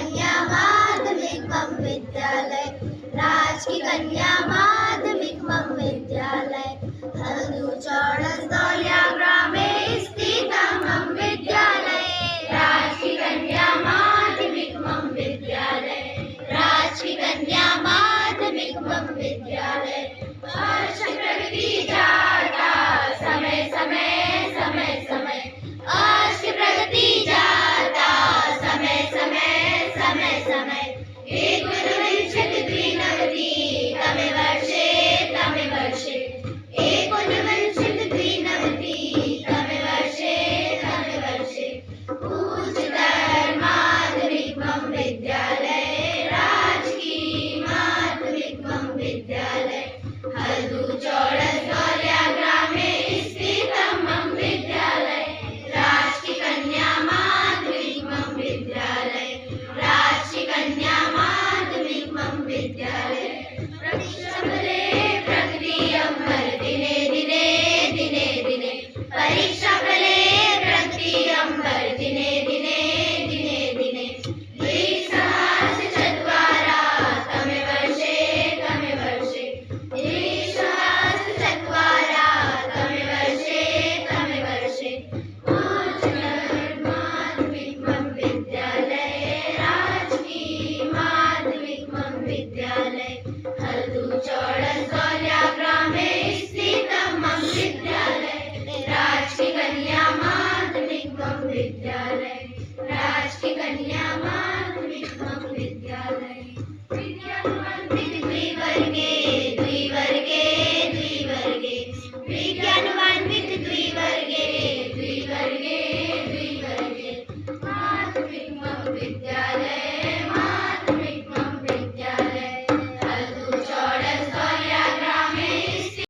कन्या माध्यमिक मम विद्यालय, राजकीय कन्या माध्यमिक मम विद्यालय, हल्दू चौड़स दौलिया ग्राम में स्थित मम विद्यालय, राजकीय कन्या माध्यमिक मम विद्यालय, राजकीय कन्या माध्यमिक मम विद्यालय। हर्ष प्रगति जाता समय समय समय समय, हर्ष प्रगति जाता समय समय समय समय, एकोनविंशति द्विनवति तमे वर्षे एकोनविंशति द्विनवति तमे वर्षे उच्चतर माध्यमिक मम विद्यालय, राजकीय माध्यमिक मम विद्यालय, हल्दू चौड़स दौलिया ग्राम में स्थित मम विद्यालय, राजकीय कन्या माध्यमिक मम विद्यालय, राजकीय कन्या माध्यमिक मम विद्यालय। प्रतीक्षा फले प्रगति अम्बर दिने दिने दिने दिने, परीक्षा फले प्रगति अम्बर दिने दिने दिने दिने, द्विसहस्र चत्वारा तमे वर्षे द्विसहस्र चत्वारा तमे वर्षे उच्चतर माध्यमिक मम विद्यालय, राजकीय माध्यमिक मम विद्यालय, हल्दू चौड़स दौलिया ग्राम में स्थित मम विद्यालय, राजकीय कन्या माध्यमिक मम विद्यालय, राजकीय कन्या माध्यमिक मम विद्यालय। विज्ञानवान्वित द्विवर्गे द्विवर्गे द्विवर्गे, विज्ञानवान्वित द्विवर्गे द्विवर्गे द्विवर्गे, माध्यमिक मम विद्यालय,